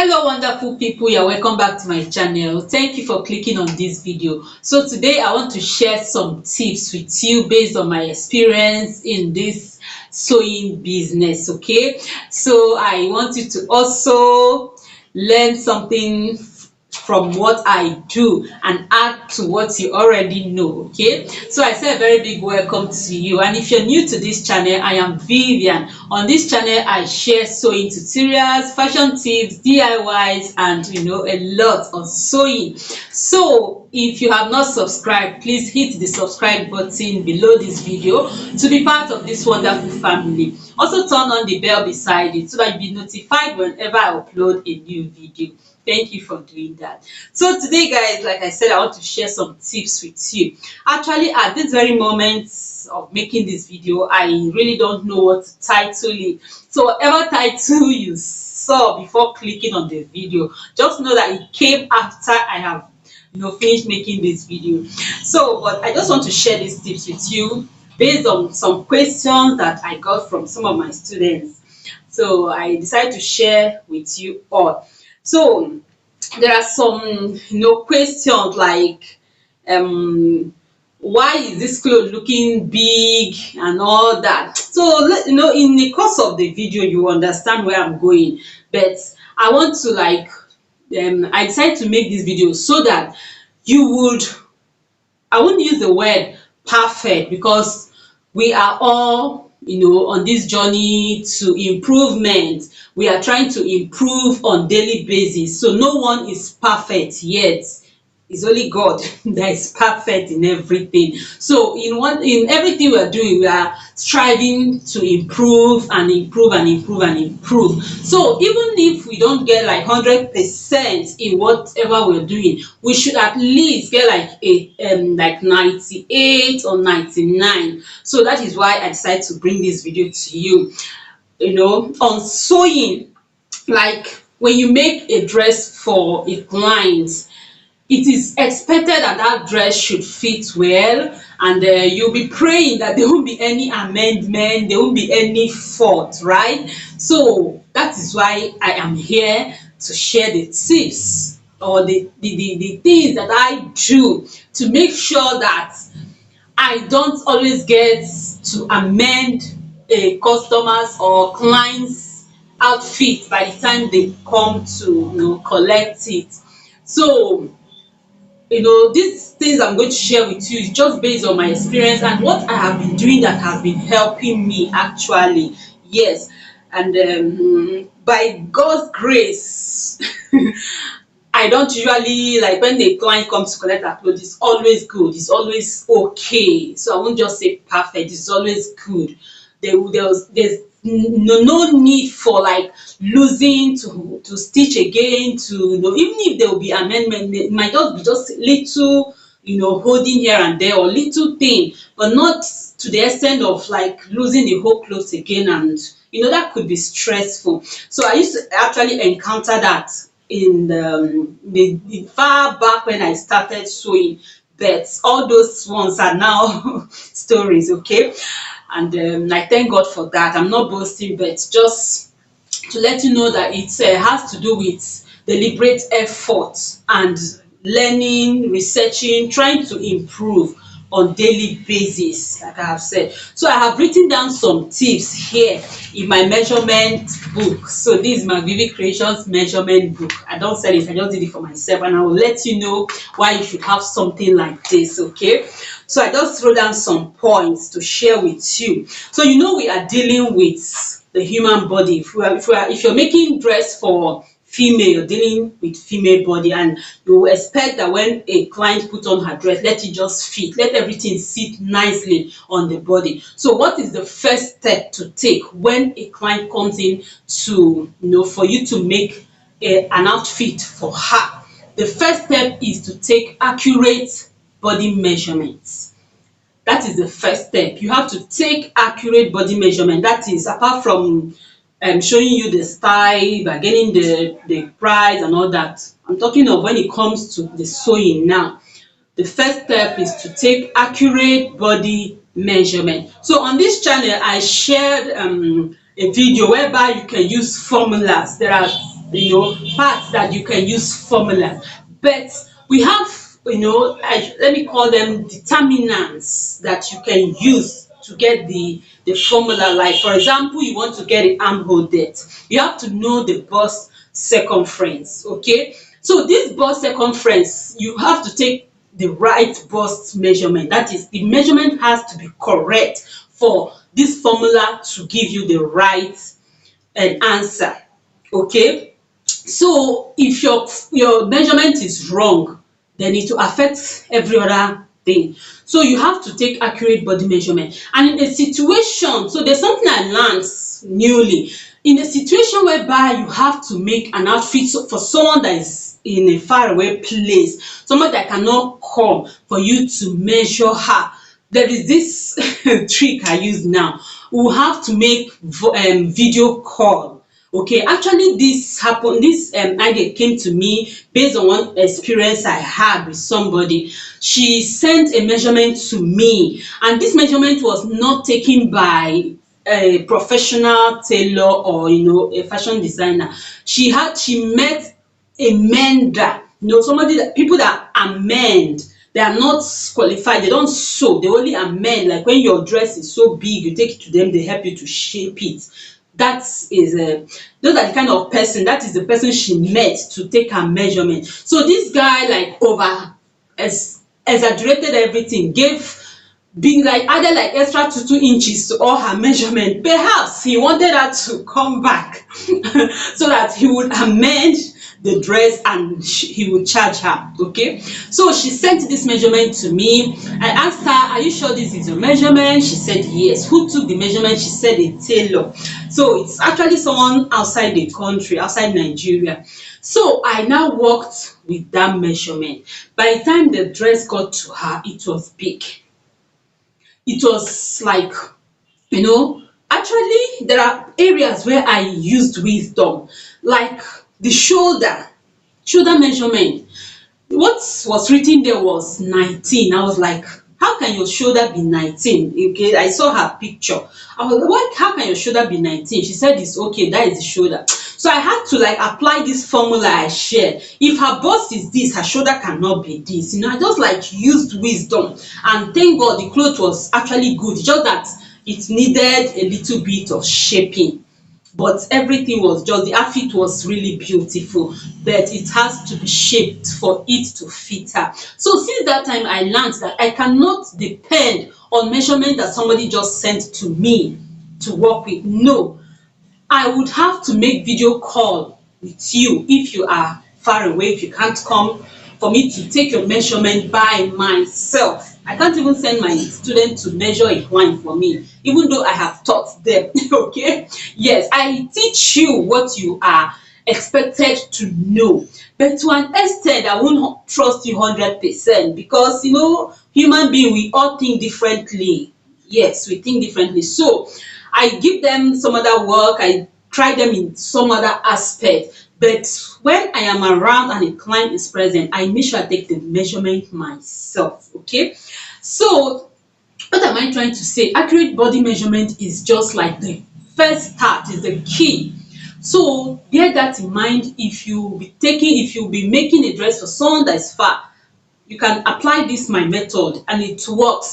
Hello wonderful people, you're welcome back to my channel. Thank you for clicking on this video. So today I want to share some tips with you based on my experience in this sewing business. Okay, so I want you to also learn something from what I do and add to what you already know. Okay, so I say a very big welcome to you, and if you're new to this channel, I am Vivian. On this channel I share sewing tutorials, fashion tips, DIYs, and a lot of sewing. So if you have not subscribed, please hit the subscribe button below this video to be part of this wonderful family. Also turn on the bell beside it so that you'll be notified whenever I upload a new video. Thank you for doing that. So today, guys, like I said, I want to share some tips with you. Actually, at this very moment of making this video, I really don't know what to title it. So whatever title you saw before clicking on the video, just know that it came after I have finished making this video. So but I just want to share these tips with you based on some questions that I got from some of my students. So I decided to share with you all. So there are some questions like why is this cloth looking big and all that. So in the course of the video you understand where I'm going, but I want to I decided to make this video so that you would, I wouldn't use the word perfect, because we are all on this journey to improvement. We are trying to improve on daily basis, so no one is perfect yet. It's only God that is perfect in everything. So in everything we are doing, we are striving to improve and improve and improve and improve. So even if we don't get like 100% in whatever we're doing, we should at least get like 98 or 99. So that is why I decided to bring this video to you, on sewing. Like when you make a dress for a client, it is expected that that dress should fit well, and you'll be praying that there won't be any amendment, there won't be any fault, right? So that is why I am here to share the tips or the things that I do to make sure that I don't always get to amend a customer's or client's outfit by the time they come to collect it. So these things I'm going to share with you is just based on my experience and what I have been doing that has been helping me actually. Yes, and by God's grace, I don't usually, like, when the client comes to collect her clothes, it's always good, it's always okay. So I won't just say perfect, it's always good. There's no need for like losing to stitch again, to even if there will be amendment, it might just be just little holding here and there or little thing, but not to the extent of like losing the whole clothes again, and that could be stressful. So I used to actually encounter that in the far back when I started sewing, but all those ones are now stories. Okay, and I thank God for that. I'm not boasting, but just to let you know that it has to do with deliberate effort and learning, researching, trying to improve on daily basis, like I have said. So I have written down some tips here in my measurement book. So this is my Vivid Creations measurement book. I don't sell it, I just did it for myself, and I will let you know why you should have something like this. Okay, so I just wrote down some points to share with you. So we are dealing with the human body. If you're making dress for female, you're dealing with female body, and you expect that when a client put on her dress, let it just fit, let everything sit nicely on the body. So what is the first step to take when a client comes in to for you to make an outfit for her? The first step is to take accurate body measurements. That is the first step. You have to take accurate body measurement. That is, apart from showing you the style, bargaining the price and all that, I'm talking of when it comes to the sewing now. The first step is to take accurate body measurement. So on this channel I shared a video whereby you can use formulas. There are parts that you can use formula. But we have, let me call them determinants that you can use to get the formula. Like, for example, you want to get the armhole depth, you have to know the bust circumference. Okay, so this bust circumference, you have to take the right bust measurement. That is, the measurement has to be correct for this formula to give you the right answer. Okay, so if your measurement is wrong, then it will affect every other thing. So you have to take accurate body measurement. And in a situation, so there's something I learned newly. In a situation whereby you have to make an outfit for someone that is in a faraway place, someone that cannot come for you to measure her, there is this trick I use now. We will have to make video call. Okay, actually this idea came to me based on one experience I had with somebody. She sent a measurement to me, and this measurement was not taken by a professional tailor or a fashion designer. She met a mender, somebody that people that amend. They are not qualified, they don't sew, they only amend. Like when your dress is so big, you take it to them, they help you to shape it. That is those are the kind of person, that is the person she met to take her measurement. So this guy like exaggerated everything, gave being like added like extra 2 inches to all her measurement. Perhaps he wanted her to come back so that he would amend the dress and he would charge her. Okay, so she sent this measurement to me. I asked her, are you sure this is your measurement? She said yes. Who took the measurement? She said a tailor. So it's actually someone outside the country, outside Nigeria. So I now worked with that measurement. By the time the dress got to her, it was big. It was like, actually there are areas where I used wisdom, like the shoulder measurement. What was written there was 19. I was like, how can your shoulder be 19? Okay, I saw her picture. I was like, what? How can your shoulder be 19? She said it's okay, that is the shoulder. So I had to like apply this formula I shared. If her bust is this, her shoulder cannot be this. I just like used wisdom, and thank God the cloth was actually good. Just that it needed a little bit of shaping. But everything was just, the outfit was really beautiful, but it has to be shaped for it to fit her. So since that time I learned that I cannot depend on measurement that somebody just sent to me to work with. No, I would have to make video call with you if you are far away, if you can't come, for me to take your measurement by myself. I can't even send my student to measure a wine for me, even though I have taught them. Okay, yes, I teach you what you are expected to know, but to an extent I won't trust you 100%, because human being, we all think differently. Yes, we think differently. So I give them some other work, I try them in some other aspect. But when I am around and a client is present, I make sure I take the measurement myself. Okay, so what am I trying to say? Accurate body measurement is just like the first start, is the key. So bear that in mind. If you be making a dress for someone that is far, you can apply this my method and it works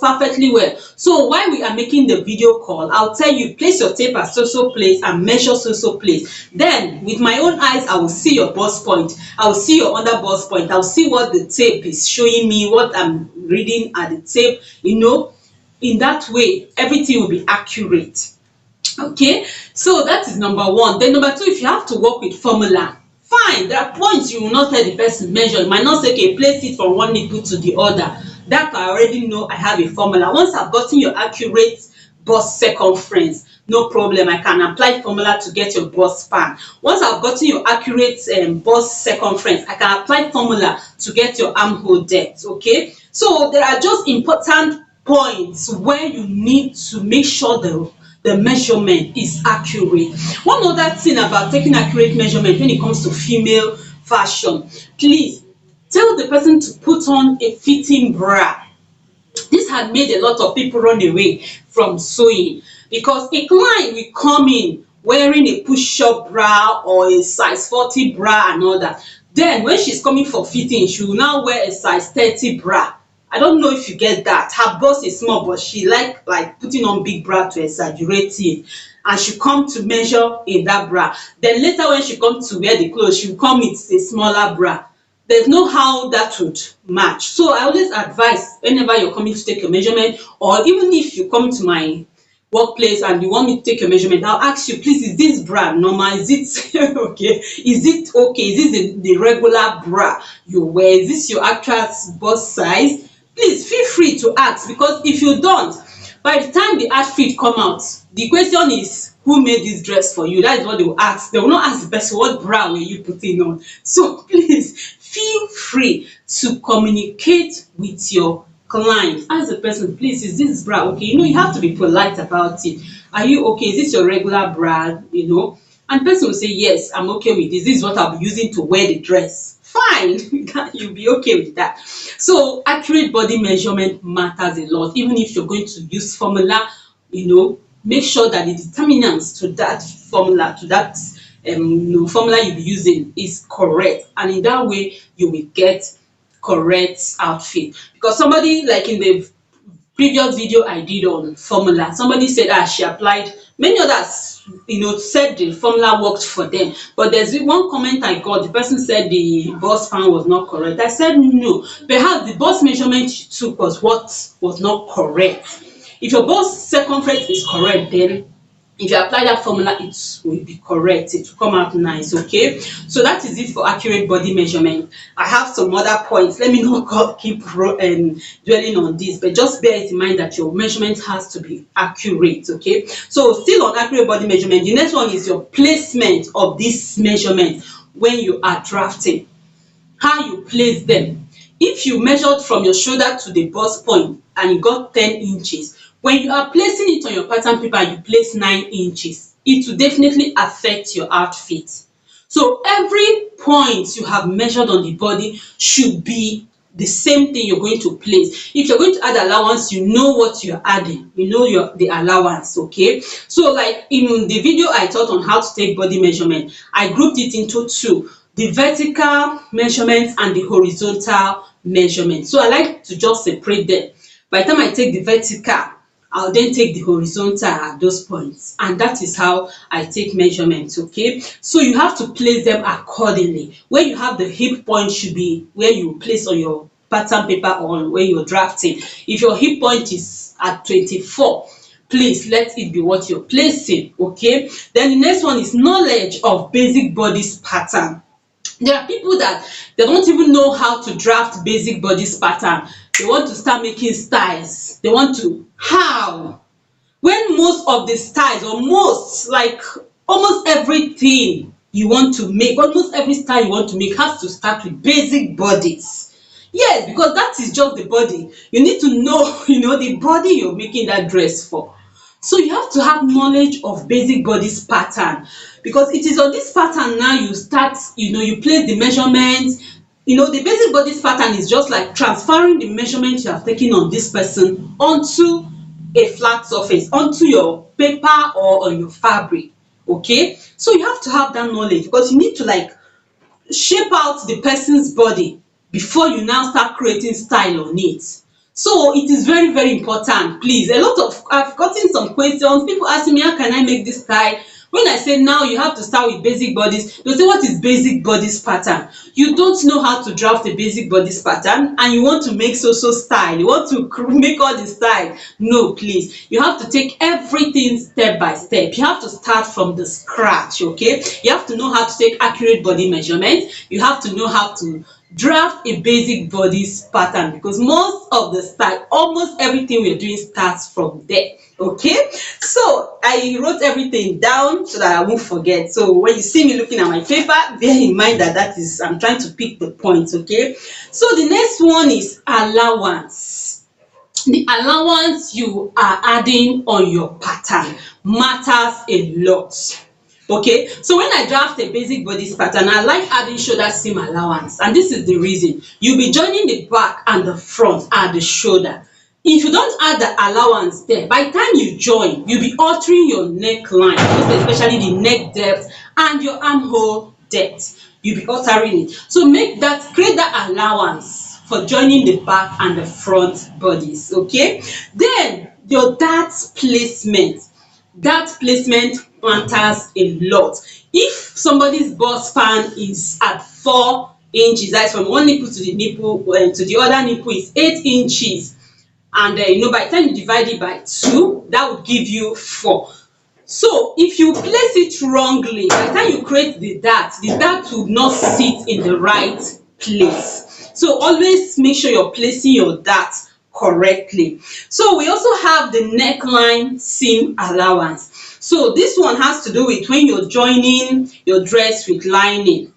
perfectly well. So while we are making the video call, I'll tell you, place your tape at so place and measure so place. Then with my own eyes, I will see your bust point, I will see your under bust point, I'll see what the tape is showing me, what I'm reading at the tape. In that way everything will be accurate. Okay, so that is number one. Then number two, if you have to work with formula, fine, there are points you will not tell the person measure. You might not say, okay, place it from one nipple to the other. That I already know, I have a formula. Once I've gotten your accurate bust circumference, no problem, I can apply formula to get your bust span. Once I've gotten your accurate bust circumference, I can apply formula to get your armhole depth. Okay, so there are just important points where you need to make sure the measurement is accurate. One other thing about taking accurate measurement when it comes to female fashion, please tell the person to put on a fitting bra. This had made a lot of people run away from sewing, because a client will come in wearing a push-up bra or a size 40 bra and all that. Then when she's coming for fitting, she will now wear a size 30 bra. I don't know if you get that. Her bust is small, but she like putting on big bra to exaggerate it, and she come to measure in that bra. Then later when she come to wear the clothes, she will come with a smaller bra. There's no how that would match. So I always advise, whenever you're coming to take your measurement, or even if you come to my workplace and you want me to take your measurement, I'll ask you, please, is this bra normal? Is it okay? Is it okay? Is this the regular bra you wear? Is this your actual bust size? Please feel free to ask, because if you don't, by the time the outfit come out, the question is, who made this dress for you? That is what they will ask. They will not ask the person, what bra were you putting on? So please feel free to communicate with your client. Ask the person, please, is this bra okay? You have to be polite about it. Are you okay? Is this your regular bra? And the person will say, yes, I'm okay with this. This is what I'll be using to wear the dress. Fine. You'll be okay with that. So accurate body measurement matters a lot. Even if you're going to use formula, make sure that the determinants to that formula, formula you'll be using is correct, and in that way you will get correct outfit. Because somebody, like in the previous video I did on formula, somebody said she applied, many others said the formula worked for them, but there's one comment I got. The person said the bust span was not correct. I said no, perhaps the bust measurement you took was what was not correct. If your bust circumference is correct, then if you apply that formula, it will be correct. It will come out nice. Okay, so that is it for accurate body measurement. I have some other points. Let me not keep dwelling on this, but just bear it in mind that your measurement has to be accurate. Okay, so still on accurate body measurement, the next one is your placement of this measurement when you are drafting. How you place them. If you measured from your shoulder to the bust point and you got 10 inches, when you are placing it on your pattern paper, you place 9 inches, it will definitely affect your outfit. So every point you have measured on the body should be the same thing you're going to place. If you're going to add allowance, you know what you're adding. You know the allowance, okay? So like in the video I taught on how to take body measurement, I grouped it into two: the vertical measurements and the horizontal measurement. So I like to just separate them. By the time I take the vertical, I'll then take the horizontal at those points, and that is how I take measurements. Okay, so you have to place them accordingly. Where you have the hip point should be where you place on your pattern paper or where you're drafting. If your hip point is at 24, please let it be what you're placing. Okay, then the next one is knowledge of basic bodice pattern. There are people that they don't even know how to draft basic bodice pattern. They want to start making styles. They want to, how? When most of the styles, or almost everything you want to make, almost every style you want to make has to start with basic bodies. Yes, because that is just the body. You need to know, the body you're making that dress for. So you have to have knowledge of basic bodice pattern, because it is on this pattern now you start, you place the measurements. The basic bodice pattern is just like transferring the measurement you have taken on this person onto a flat surface, onto your paper or on your fabric. Okay, so you have to have that knowledge, because you need to shape out the person's body before you now start creating style on it. So it is very, very important. Please, I've gotten some questions, people asking me, how can I make this style? When I say now you have to start with basic bodies, they'll say, what is basic bodice pattern? You don't know how to draft a basic bodice pattern and you want to make so style. You want to make all the style. No, please. You have to take everything step by step. You have to start from the scratch, okay? You have to know how to take accurate body measurement. You have to know how to draft a basic bodice pattern, because most of the style, almost everything we're doing starts from there. Okay, so I wrote everything down so that I won't forget. So when you see me looking at my paper, bear in mind that is, I'm trying to pick the points. Okay, so the next one is allowance. The allowance you are adding on your pattern matters a lot. Okay, so when I draft a basic bodice pattern, I like adding shoulder seam allowance, and this is the reason. You'll be joining the back and the front and the shoulder. if you don't add the allowance there, by the time you join, you'll be altering your neckline, most especially the neck depth and your armhole depth. You'll be altering it. So create that allowance for joining the back and the front bodies. Okay. Then your dart placement. Dart placement matters a lot. If somebody's bust span is at 4 inches, that's from one nipple to the nipple, to the other nipple is 8 inches, and by the time you divide it by 2, that would give you 4. So if you place it wrongly, by the time you create the dart will not sit in the right place. So always make sure you're placing your dart correctly. So we also have the neckline seam allowance. So this one has to do with when you're joining your dress with lining.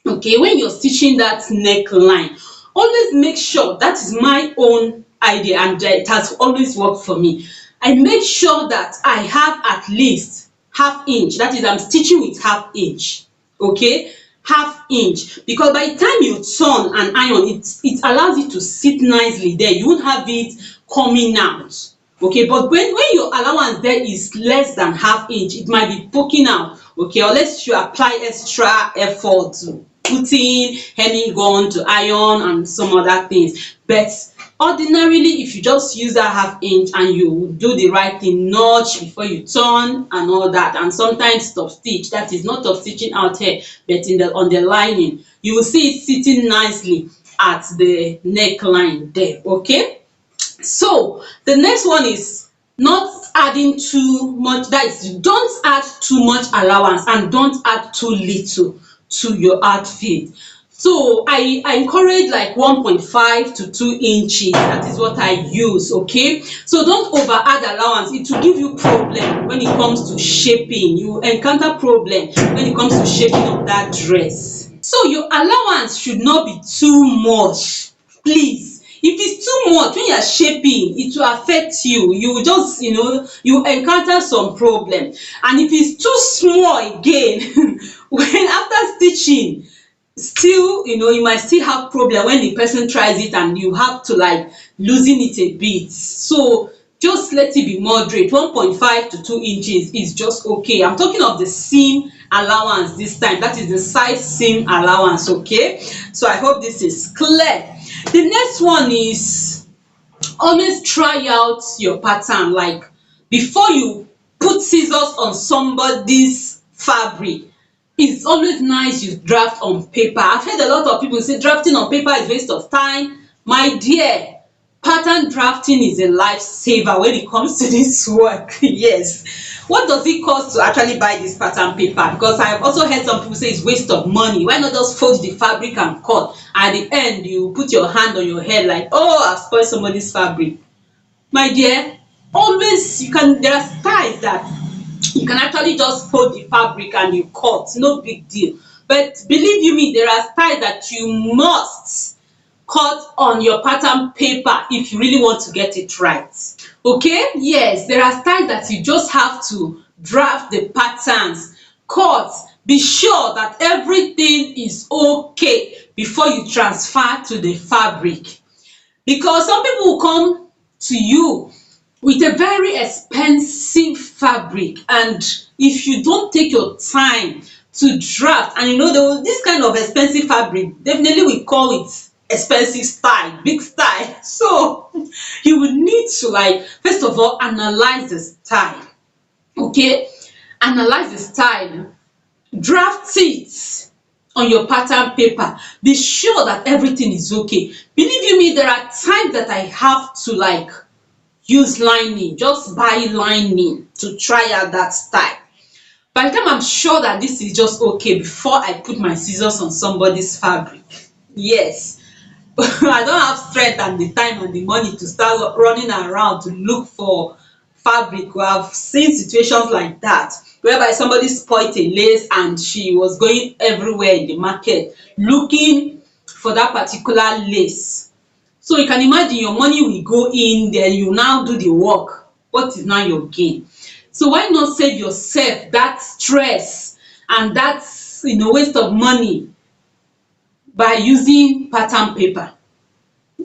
Okay, when you're stitching that neckline, always make sure, that is my own idea, and it has always worked for me. I make sure that I have at least half inch, that is, I'm stitching with half inch. Okay, half inch, because by the time you turn and iron, it allows it to sit nicely there. You won't have it coming out. Okay, but when your allowance there is less than half inch, it might be poking out. Okay, unless you apply extra effort to putting hemming gun to iron and some other things. But ordinarily, if you just use that half inch and you do the right thing, notch before you turn and all that, and sometimes top stitch, that is not top stitching out here but on the lining, you will see it sitting nicely at the neckline there. Okay, so the next one is not adding too much. That is, don't add too much allowance and don't add too little to your outfit. So I encourage like 1.5 to 2 inches. That is what I use. Okay, so don't over add allowance. It will give you problem when it comes to shaping. You encounter problem when it comes to shaping of that dress. So your allowance should not be too much, please. If it's too much when you are shaping, it will affect you. You will just, you encounter some problem. And if it's too small again, when after stitching, still, you might still have problem when the person tries it and you have to like loosen it a bit. So just let it be moderate. 1.5 to 2 inches is just okay. I'm talking of the seam allowance this time. That is the side seam allowance. Okay, so I hope this is clear. The next one is, always try out your pattern. Like, before you put scissors on somebody's fabric, it's always nice you draft on paper. I've heard a lot of people say drafting on paper is waste of time. My dear, pattern drafting is a lifesaver when it comes to this work. Yes. What does it cost to actually buy this pattern paper? Because I've also heard some people say it's waste of money. Why not just fold the fabric and cut? At the end, you put your hand on your head like, oh, I've spoiled somebody's fabric. My dear, always there are styles that you can actually just fold the fabric and you cut, no big deal. But believe you me, there are styles that you must cut on your pattern paper if you really want to get it right. Okay, yes, there are styles that you just have to draft the patterns, cut, be sure that everything is okay before you transfer to the fabric. Because some people will come to you with a very expensive fabric, and if you don't take your time to draft, and this kind of expensive fabric, definitely we call it expensive style, big style. So you would need to, like, first of all, analyze the style. Okay, analyze the style, draft it on your pattern paper, be sure that everything is okay. Believe you me, there are times that I have to like use lining, just buy lining to try out that style. By the time I'm sure that this is just okay, before I put my scissors on somebody's fabric. Yes. I don't have strength and the time and the money to start running around to look for fabric. We have seen situations like that, whereby somebody spoiled a lace and she was going everywhere in the market looking for that particular lace. So you can imagine your money will go in, then you now do the work. What is now your gain? So why not save yourself that stress and that waste of money by using pattern paper?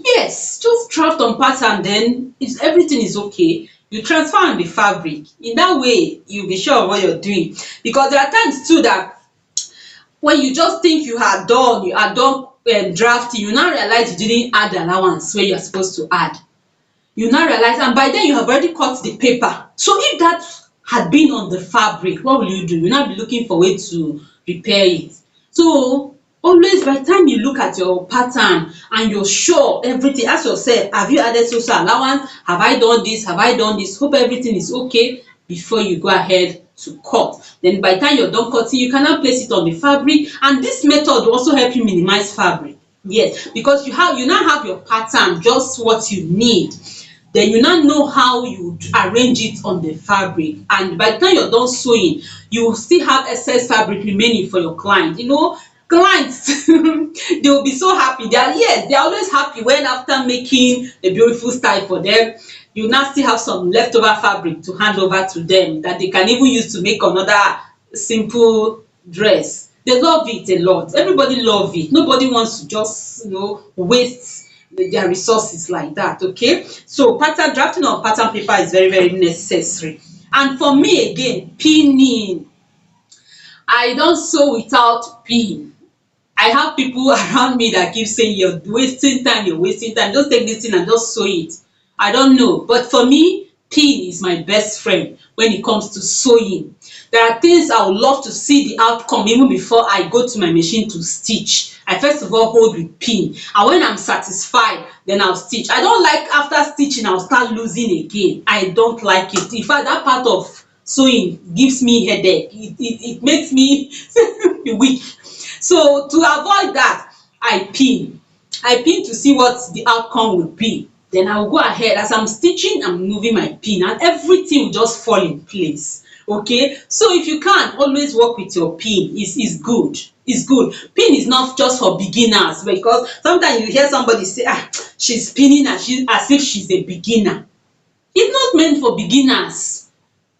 Yes, just draft on pattern, then if everything is okay, you transfer on the fabric. In that way, you'll be sure of what you're doing. Because there are times too that when you just think you are done drafting, you now realize you didn't add the allowance where you're supposed to add. You now realize, and by then you have already cut the paper. So if that had been on the fabric, what will you do? You now be looking for way to repair it. So always, by the time you look at your pattern and you're sure everything, ask yourself, have you added social allowance? Have I done this? Have I done this? Hope everything is okay before you go ahead to cut. Then by the time you're done cutting, you can now place it on the fabric, and this method will also help you minimize fabric. Yes, because you now have your pattern, just what you need. Then you now know how you arrange it on the fabric, and by the time you're done sewing, you will still have excess fabric remaining for your client. Clients they will be so happy. They are always happy when, after making a beautiful style for them, you now still have some leftover fabric to hand over to them that they can even use to make another simple dress. They love it a lot. Everybody love it. Nobody wants to just waste their resources like that. Okay, so pattern drafting on pattern paper is very, very necessary. And for me again, pinning, I don't sew without pin. I have people around me that keep saying you're wasting time, just take this thing and just sew it. I don't know, but for me, pin is my best friend when it comes to sewing. There are things I would love to see the outcome even before I go to my machine to stitch. I first of all hold with pin, and when I'm satisfied, then I'll stitch. I don't like after stitching I'll start losing again. I don't like it. In fact, that part of sewing gives me headache. It makes me weak. So to avoid that, I pin to see what the outcome will be. Then I will go ahead, as I'm stitching, I'm moving my pin, and everything will just fall in place. Okay, so if you can, always work with your pin. Is good. It's good. Pin is not just for beginners, because sometimes you hear somebody say, she's pinning as if she's a beginner. It's not meant for beginners.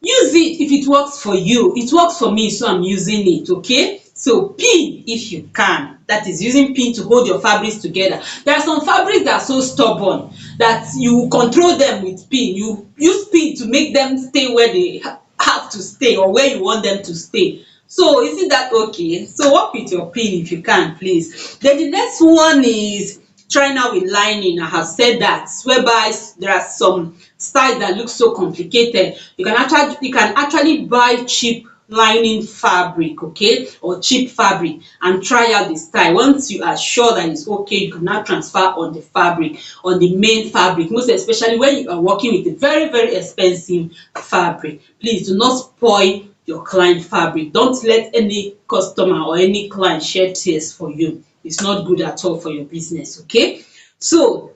Use it if it works for you. It works for me, so I'm using it. Okay, so pin if you can. That is, using pin to hold your fabrics together. There are some fabrics that are so stubborn that you control them with pin. You use pin to make them stay where they have to stay, or where you want them to stay. So isn't that okay? So work with your pin if you can, please. Then the next one is trying out with lining. I have said that, whereby there are some styles that look so complicated. You can actually buy cheap lining fabric, okay, or cheap fabric, and try out the style. Once you are sure that it's okay, you can now transfer on the fabric, on the main fabric, most especially when you are working with a very, very expensive fabric. Please do not spoil your client fabric. Don't let any customer or any client shed tears for you. It's not good at all for your business. Okay, so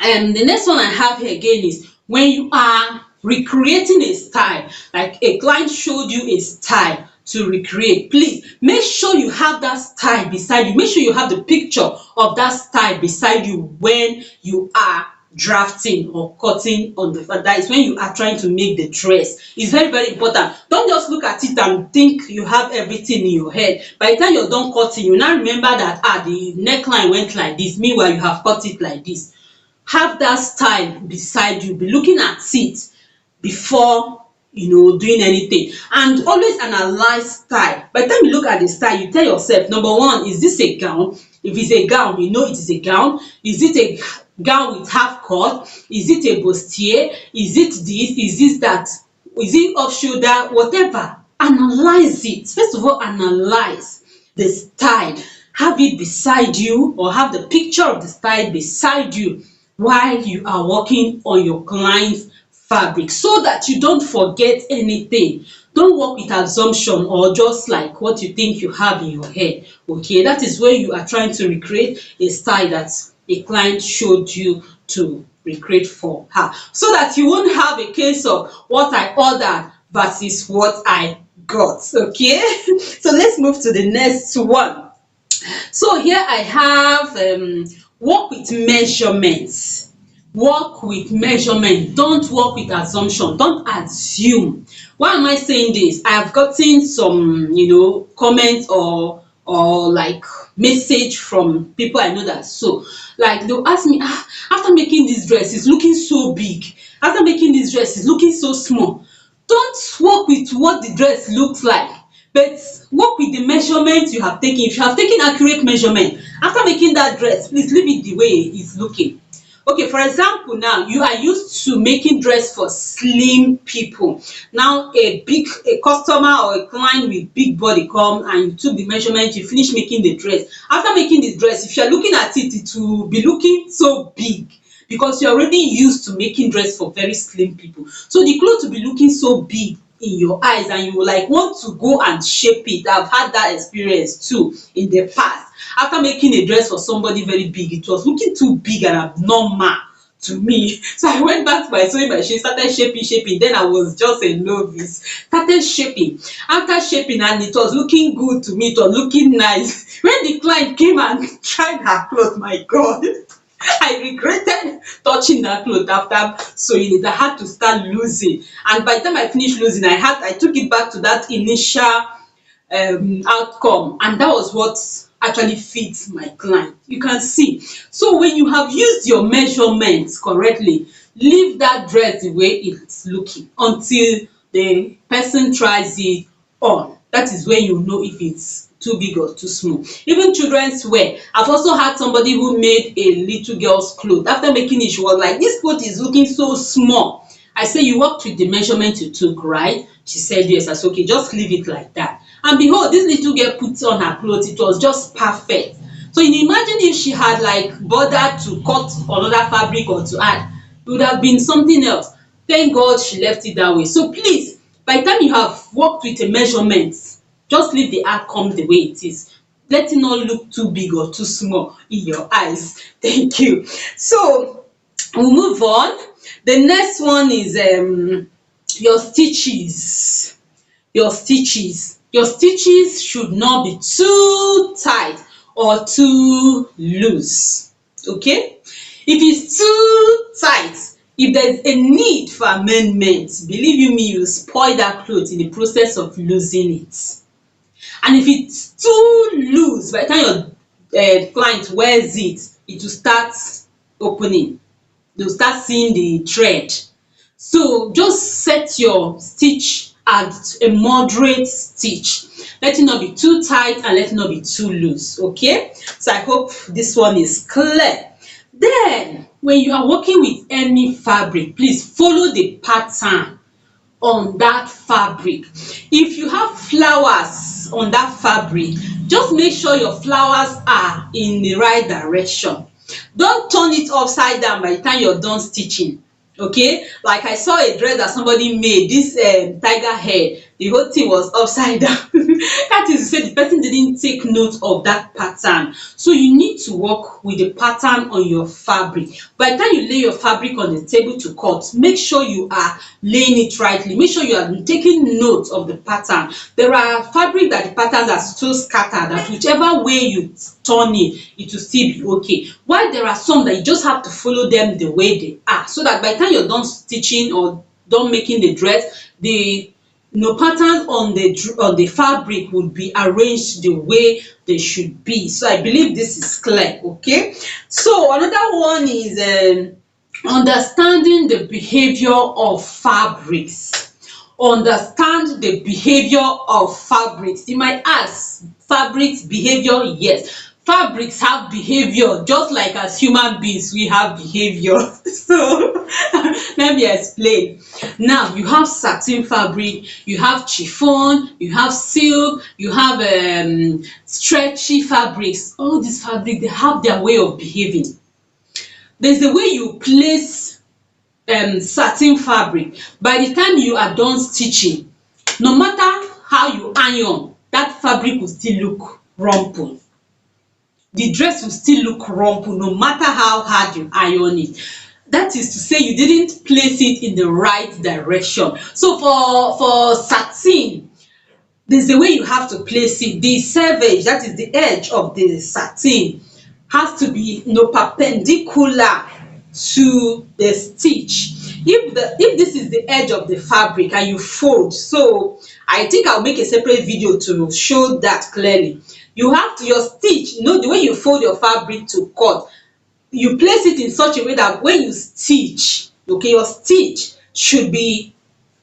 the next one I have here again is when you are recreating a style, like a client showed you a style to recreate. Please make sure you have that style beside you. Make sure you have the picture of that style beside you when you are drafting or cutting on the that is when you are trying to make the dress. It's very, very important. Don't just look at it and think you have everything in your head. By the time you're done cutting, you now remember that the neckline went like this, meanwhile you have cut it like this. Have that style beside you. Be looking at it before doing anything, and always analyze style. By the time you look at the style, you tell yourself, number one, is this a gown? If it's a gown, you know it is a gown. Is it a gown with half cut? Is it a bustier? Is it this? Is this that? Is it off shoulder? Whatever. Analyze it. First of all, analyze the style. Have it beside you, or have the picture of the style beside you while you are working on your client's fabric, so that you don't forget anything. Don't work with assumption, or just like what you think you have in your head. Okay, that is where you are trying to recreate a style that a client showed you to recreate for her, so that you won't have a case of what I ordered versus what I got. Okay, so let's move to the next one. So here I have work with measurements. Work with measurement. Don't work with assumption. Don't assume. Why am I saying this? I have gotten some comments, or like message from people I know that sew. Like they'll ask me, after making this dress, it's looking so big. After making this dress, it's looking so small. Don't work with what the dress looks like, but work with the measurement you have taken. If you have taken accurate measurement after making that dress, please leave it the way it's looking. Okay, for example, now you are used to making dress for slim people. Now a customer or a client with big body come and you took the measurement, you finish making the dress. After making the dress, if you are looking at it, it will be looking so big because you're already used to making dress for very slim people. So the cloth will be looking so big in your eyes and you will like want to go and shape it. I've had that experience too in the past. After making a dress for somebody very big, it was looking too big and abnormal to me. So I went back to my sewing machine, started shaping. Then I was just a novice, started shaping. After shaping, and it was looking good to me, it was looking nice. When the client came and tried her cloth, my God, I regretted touching that cloth after sewing it. I had to start losing, and by the time I finished losing, I took it back to that initial outcome, and that was what actually fits my client. You can see. So when you have used your measurements correctly, leave that dress the way it's looking until the person tries it on. That is when you know if it's too big or too small. Even children's wear, I've also had somebody who made a little girl's clothes. After making it, she was like, this cloth is looking so small. I said, you worked with the measurement you took, right? She said yes. I said, okay, just leave it like that. And behold, this little girl put on her clothes, it was just perfect. So you imagine if she had like bothered to cut another fabric or to add, it would have been something else. Thank God she left it that way. So please, by the time you have worked with a measurement, just leave the outcome the way it is. Let it not look too big or too small in your eyes. Thank you. So we'll move on. The next one is your stitches. Your stitches should not be too tight or too loose. Okay? If it's too tight, if there's a need for amendment, believe you me, you spoil that cloth in the process of losing it. And if it's too loose, by the time your client wears it, it will start opening. They'll start seeing the thread. So just set your stitch at a moderate stitch. Let it not be too tight and let it not be too loose. Okay? So I hope this one is clear. Then when you are working with any fabric, please follow the pattern on that fabric. If you have flowers on that fabric, just make sure your flowers are in the right direction. Don't turn it upside down by the time you're done stitching. Okay, like I saw a dress that somebody made, this tiger head, the whole thing was upside down. That is to say the person didn't take note of that pattern. So you need to work with the pattern on your fabric. By the time you lay your fabric on the table to cut, make sure you are laying it rightly. Make sure you are taking note of the pattern. There are fabric that the patterns are so scattered that whichever way you turn it, it will still be okay. While there are some that you just have to follow them the way they are, so that by the time you're done stitching or done making the dress, the patterns on the fabric would be arranged the way they should be. So I believe this is clear. Okay, so another one is understanding the behavior of fabrics. Understand the behavior of fabrics. You might ask, fabrics behavior? Yes, fabrics have behavior just like as human beings we have behavior. So let me explain. Now you have satin fabric, you have chiffon, you have silk, you have stretchy fabrics. All these fabrics, they have their way of behaving. There's the way you place satin fabric. By the time you are done stitching, no matter how you iron, that fabric will still look rumpled. The dress will still look rumpled no matter how hard you iron it. That is to say you didn't place it in the right direction. So for satin, there's the way you have to place it. The selvage, that is the edge of the satin, has to be perpendicular to the stitch. If this is the edge of the fabric and you fold, so I think I'll make a separate video to show that clearly. You have to, your stitch, the way you fold your fabric to cut, you place it in such a way that when you stitch, okay, your stitch should be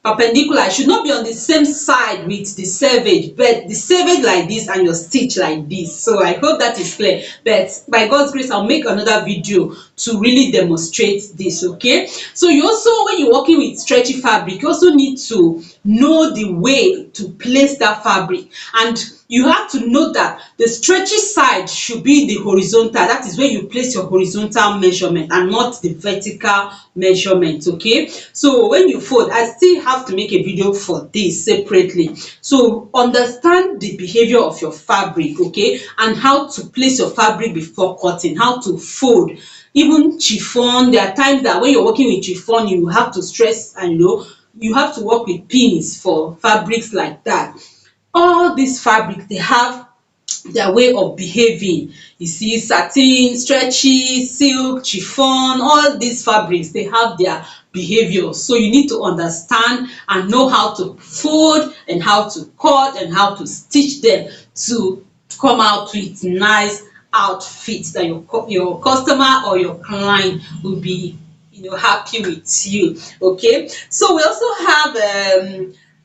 perpendicular. It should not be on the same side with the selvage, but the selvage like this and your stitch like this. So I hope that is clear, but by God's grace I'll make another video to really demonstrate this. Okay, so you also, when you're working with stretchy fabric, you also need to know the way to place that fabric, and you have to know that the stretchy side should be the horizontal. That is where you place your horizontal measurement and not the vertical measurement. Okay, so when you fold, I still have to make a video for this separately. So understand the behavior of your fabric, okay, and how to place your fabric before cutting, how to fold. Even chiffon, there are times that when you're working with chiffon, you have to stress, and you have to work with pins for fabrics like that. All these fabrics, they have their way of behaving. You see, satin, stretchy, silk, chiffon, all these fabrics, they have their behavior. So you need to understand and know how to fold and how to cut and how to stitch them to come out with nice outfits that your customer or your client will be happy with you. Okay, so we also have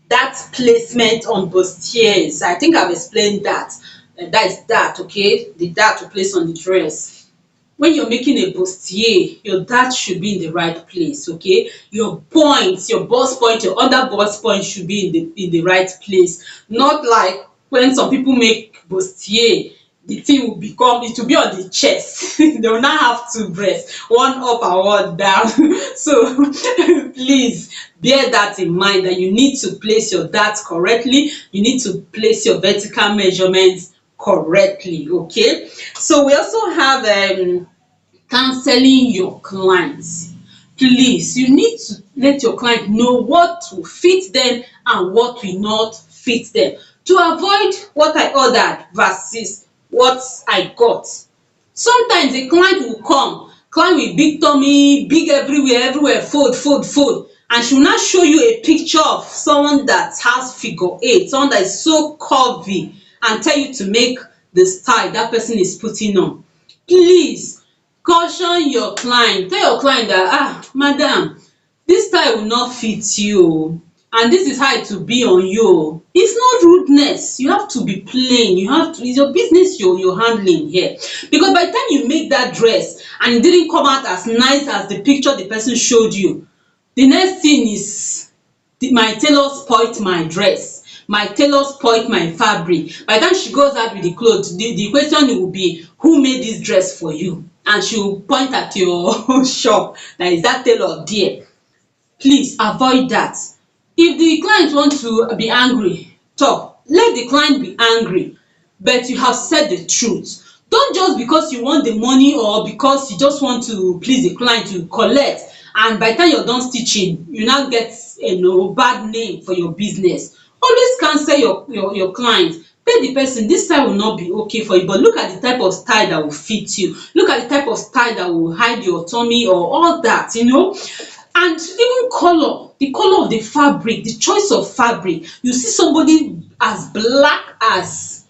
that placement on bustiers. I think I've explained that. That is that, okay, the dart to place on the dress. When you're making a bustier, your dart should be in the right place. Okay, your points, your bust point, your under bust point should be in the right place. Not like when some people make bustier, the thing will become, it will be on the chest. They will not have two breasts, one up and one down. So please bear that in mind, that you need to place your dart correctly. You need to place your vertical measurements correctly. Okay, so we also have counseling your clients. Please, you need to let your client know what will fit them and what will not fit them, to avoid what I ordered versus what I got. Sometimes a client will come, client with big tummy, big everywhere, fold, and she will now show you a picture of someone that has figure 8, someone that is so curvy, and tell you to make the style that person is putting on. Please caution your client. Tell your client that, madam, this style will not fit you, and this is how it will be on you. It's not rudeness. You have to be plain. You have to, it's your business you're handling here. Because by the time you make that dress and it didn't come out as nice as the picture the person showed you, the next thing is, my tailor spoilt my dress, my tailor spoilt my fabric. By the time she goes out with the clothes, the question will be, who made this dress for you? And she will point at your shop, that is that tailor there. Please avoid that. If the client wants to be angry, talk, let the client be angry, but you have said the truth. Don't, just because you want the money or because you just want to please the client, to collect, and by the time you're done stitching, you now get bad name for your business. Always cancel your client. Tell the person, this style will not be okay for you, but look at the type of style that will fit you. Look at the type of style that will hide your tummy or all that. And even color, the color of the fabric, the choice of fabric. You see somebody as black as,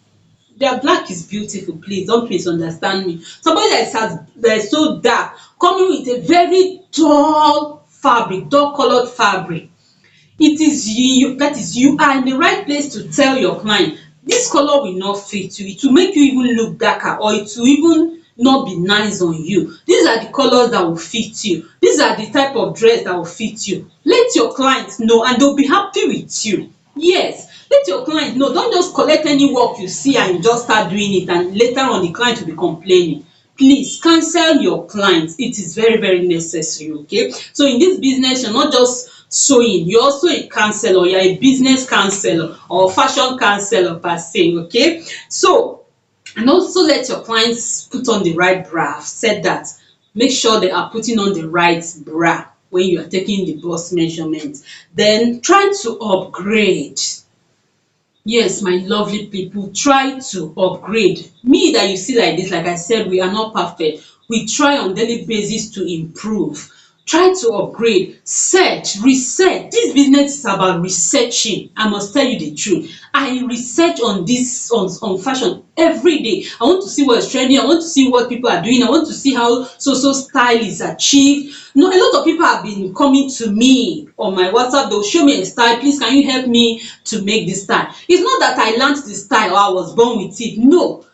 their black is beautiful, please don't misunderstand me. Somebody that is so dark, coming with a very dull fabric, dull colored fabric. It is you, that is, you are in the right place to tell your client, this color will not fit you. It will make you even look darker, or it will even not be nice on you. These are the colors that will fit you. These are the type of dress that will fit you. Let your clients know, and they'll be happy with you. Yes, let your client know. Don't just collect any work you see and you just start doing it, and later on the client will be complaining. Please cancel your clients. It is very, very necessary. Okay, so in this business, you're not just sewing, you're also a counselor. You're a business counselor or fashion counselor per se. Okay, so, and also let your clients put on the right bra. I've said that. Make sure they are putting on the right bra when you are taking the bust measurement. Then try to upgrade. Yes, my lovely people, try to upgrade. Me that you see like this, like I said, we are not perfect. We try on daily basis to improve. Try to upgrade, search, research. This business is about researching. I must tell you the truth. I research on this on fashion every day. I want to see what is trending. I want to see what people are doing. I want to see how so style is achieved. A lot of people have been coming to me on my WhatsApp. They'll show me a style. Please, can you help me to make this style? It's not that I learned the style or I was born with it. No,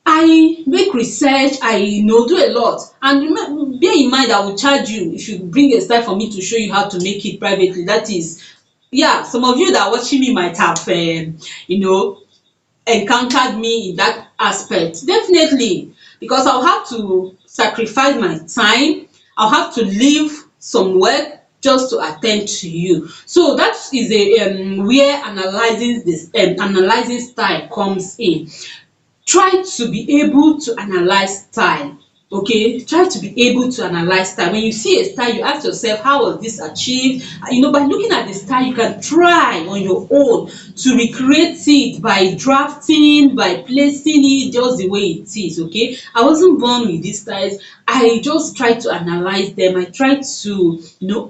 I make research, I do a lot. And bear in mind, I will charge you if you bring a style for me to show you how to make it privately. That is, yeah, some of you that are watching me might have you know encountered me in that aspect. Definitely, because I'll have to sacrifice my time. I'll have to leave some work just to attend to you. So that is a where analyzing style comes in. Try to be able to analyze style. Okay, try to be able to analyze style. When you see a style, you ask yourself, how was this achieved? By looking at the style, you can try on your own to recreate it by drafting, by placing it just the way it is. Okay, I wasn't born with these styles. I just try to analyze them. I try to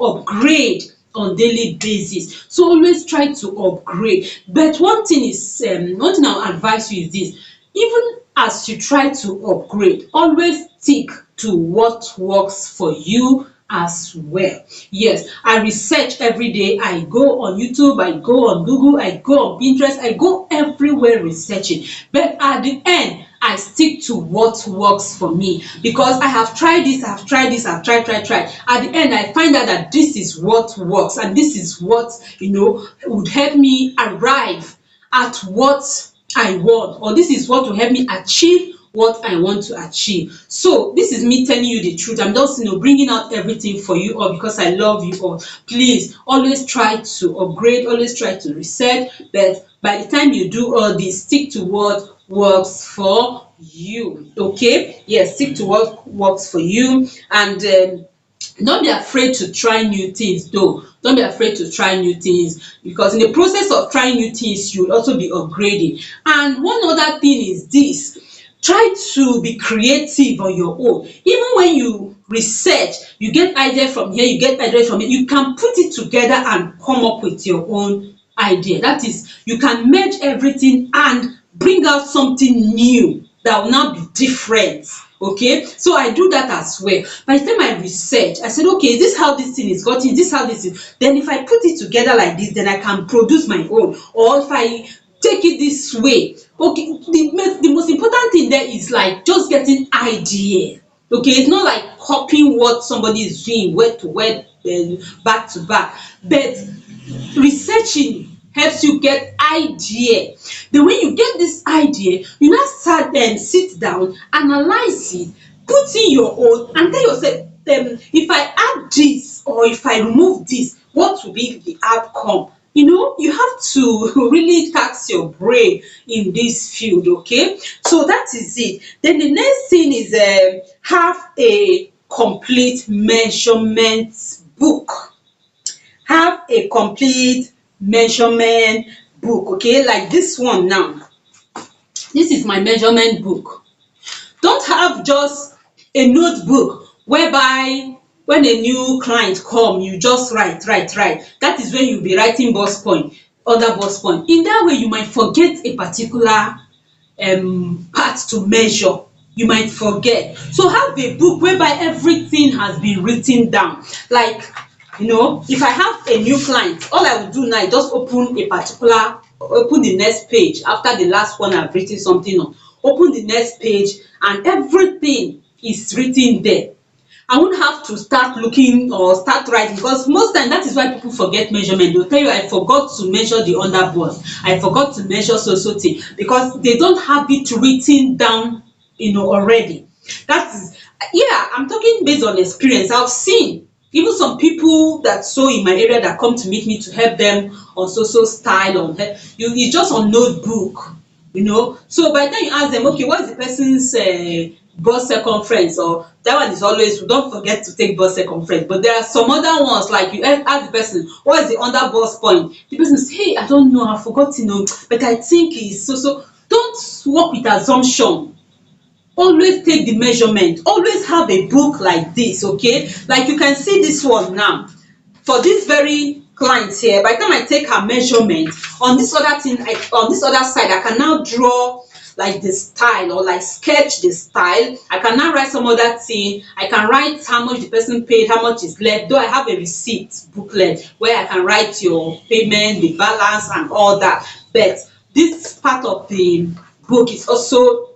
upgrade on daily basis. So always try to upgrade. But one thing I'll advise you is this: even as you try to upgrade, always stick to what works for you as well. Yes, I research every day. I go on YouTube, I go on Google, I go on Pinterest, I go everywhere researching. But at the end, I stick to what works for me, because I have tried this, I've tried this, I've tried. At the end, I find out that this is what works, and this is what would help me arrive at what I want, or this is what will help me achieve what I want to achieve. So this is me telling you the truth. I'm just bringing out everything for you all because I love you all. Please always try to upgrade, always try to research, but by the time you do all this, stick to what works for you. Okay, yes, stick to what works for you. And don't be afraid to try new things though. Don't be afraid to try new things, because in the process of trying new things, you will also be upgrading. And one other thing is this: try to be creative on your own. Even when you research, you get idea from here, you get idea from here, you can put it together and come up with your own idea. That is, you can merge everything and bring out something new that will now be different. Okay, so I do that as well. By the time I research, I said, okay, is this how this thing is gotten? Is this how this is? Then if I put it together like this, then I can produce my own. Or if I take it this way, okay, the most important thing there is like just getting idea. Okay, it's not like copying what somebody is doing word to word, back to back, but researching helps you get idea. Then when you get this idea, you now start sit down, analyze it, put in your own, and tell yourself, if I add this or if I remove this, what will be the outcome? You have to really tax your brain in this field. Okay, so that is it. Then the next thing is have a complete measurement book. Have a complete measurement book. Okay, like this one now. This is my measurement book. Don't have just a notebook whereby when a new client come, you just write. That is when you'll be writing boss point, other boss point. In that way, you might forget a particular part to measure. You might forget. So have a book whereby everything has been written down. Like, if I have a new client, all I will do now is just open the next page after the last one I've written something on. Open the next page and everything is written there. I won't have to start looking or start writing, because most time that is why people forget measurement. They'll tell you, I forgot to measure the underbust, I forgot to measure so thing, because they don't have it written down already. That is, yeah, I'm talking based on experience. I've seen even some people that sew in my area that come to meet me to help them on style, on it's just on notebook. So by the time you ask them, okay, what is the person's bust circumference, or that one is always, don't forget to take bust circumference. But there are some other ones, like you ask the person, what is the under bust point? The person says, hey, I don't know, I've forgotten, but I think it's so. Don't work with assumption. always take the measurement. Always have a book like this, okay? Like you can see this one now. For this very client here, by the time I take her measurement, on this other thing, on this other side, I can now draw like the style, or like sketch the style. I can now write some other thing. I can write how much the person paid, how much is left, though I have a receipt booklet where I can write your payment, the balance and all that. But this part of the book is also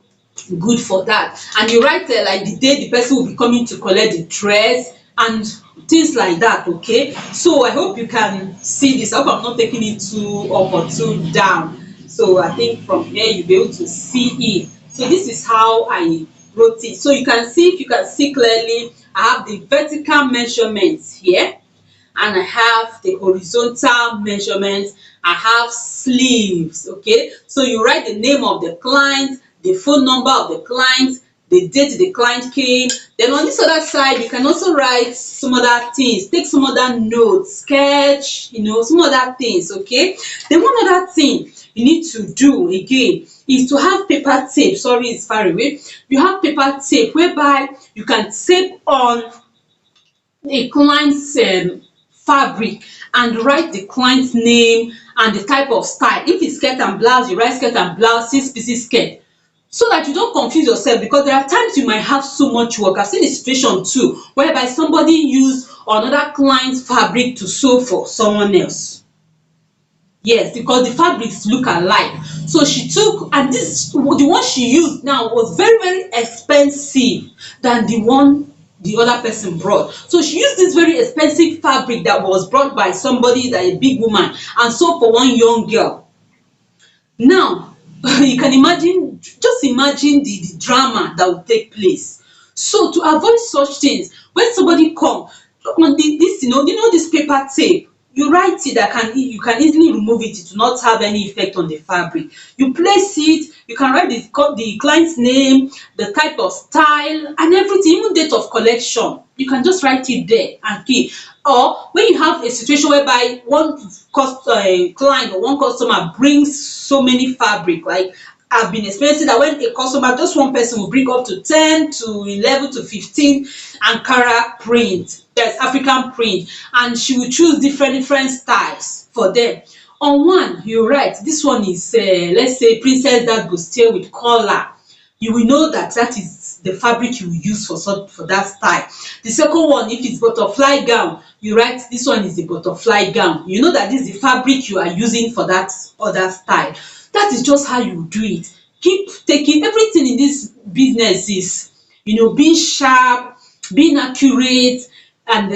good for that. And you write like the day the person will be coming to collect the dress and things like that, okay? So I hope you can see this. I hope I'm not taking it too up or too down. So I think from here you'll be able to see it. So this is how I wrote it. So you can see, if you can see clearly, I have the vertical measurements here, and I have the horizontal measurements. I have sleeves, okay? So you write the name of the client, the phone number of the client, the date the client came. Then on this other side, you can also write some other things, take some other notes, sketch, some other things, okay? Then one other thing you need to do again is to have paper tape. Sorry, it's far away. You have paper tape whereby you can tape on a client's fabric and write the client's name and the type of style. If it's skirt and blouse, you write skirt and blouse, 6 pieces skirt, so that you don't confuse yourself, because there are times you might have so much work. I've seen a situation too whereby somebody used another client's fabric to sew for someone else. Yes, because the fabrics look alike. So she took, and this, the one she used now was very, very expensive than the one the other person brought. So she used this very expensive fabric that was brought by somebody, that a big woman, and sold for one young girl. Now you can imagine, just imagine the drama that will take place. So to avoid such things, when somebody come on this, this paper tape, you write it, that you can easily remove it. It will not have any effect on the fabric. You place it, you can write the client's name, the type of style and everything, even date of collection. You can just write it there and key. Or when you have a situation whereby one client or one customer brings so many fabric, like I've been experiencing that when a customer, just one person will bring up to 10 to 11 to 15 Ankara print, that's African print, and she will choose different styles for them. On one, you write, this one is let's say Princess that bustier with collar. You will know that that is the fabric you will use for that style. The second one, if it's butterfly gown, you write, this one is the butterfly gown. You know that this is the fabric you are using for that other style. That is just how you do it. Keep taking, everything in this business is, being sharp, being accurate, and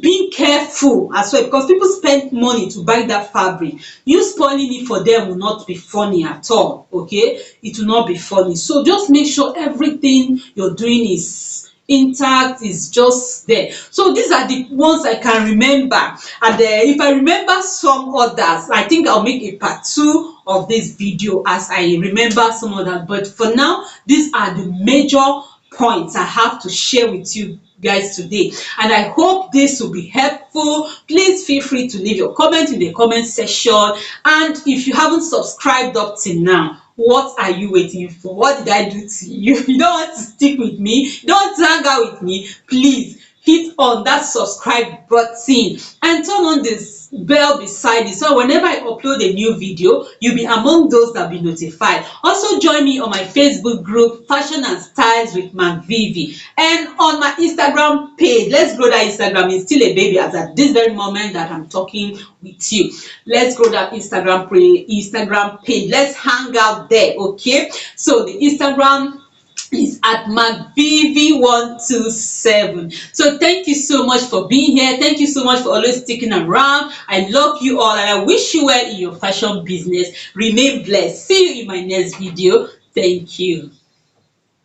being careful as well, because people spend money to buy that fabric. You spoiling it for them will not be funny at all, okay? It will not be funny. So just make sure everything you're doing is intact, is just there. So these are the ones I can remember, and if I remember some others, I think I'll make a part 2 of this video as I remember some others. But for now, these are the major points I have to share with you guys today, and I hope this will be helpful. Please feel free to leave your comment in the comment section, and if you haven't subscribed up till now, what are you waiting for? What did I do to you? If you don't want to stick with me, you don't want to hang out with me, please hit on that subscribe button and turn on this bell beside it, so whenever I upload a new video, you'll be among those that will be notified. Also join me on my Facebook group, Fashion and Styles with McVivi, and on my Instagram page. Let's grow that Instagram. It's still a baby as at this very moment that I'm talking with you. Let's grow that Instagram page. Let's hang out there, okay? So the Instagram is at McVivi127. So thank you so much for being here. Thank you so much for always sticking around. I love you all, and I wish you well in your fashion business. Remain blessed. See you in my next video. Thank you.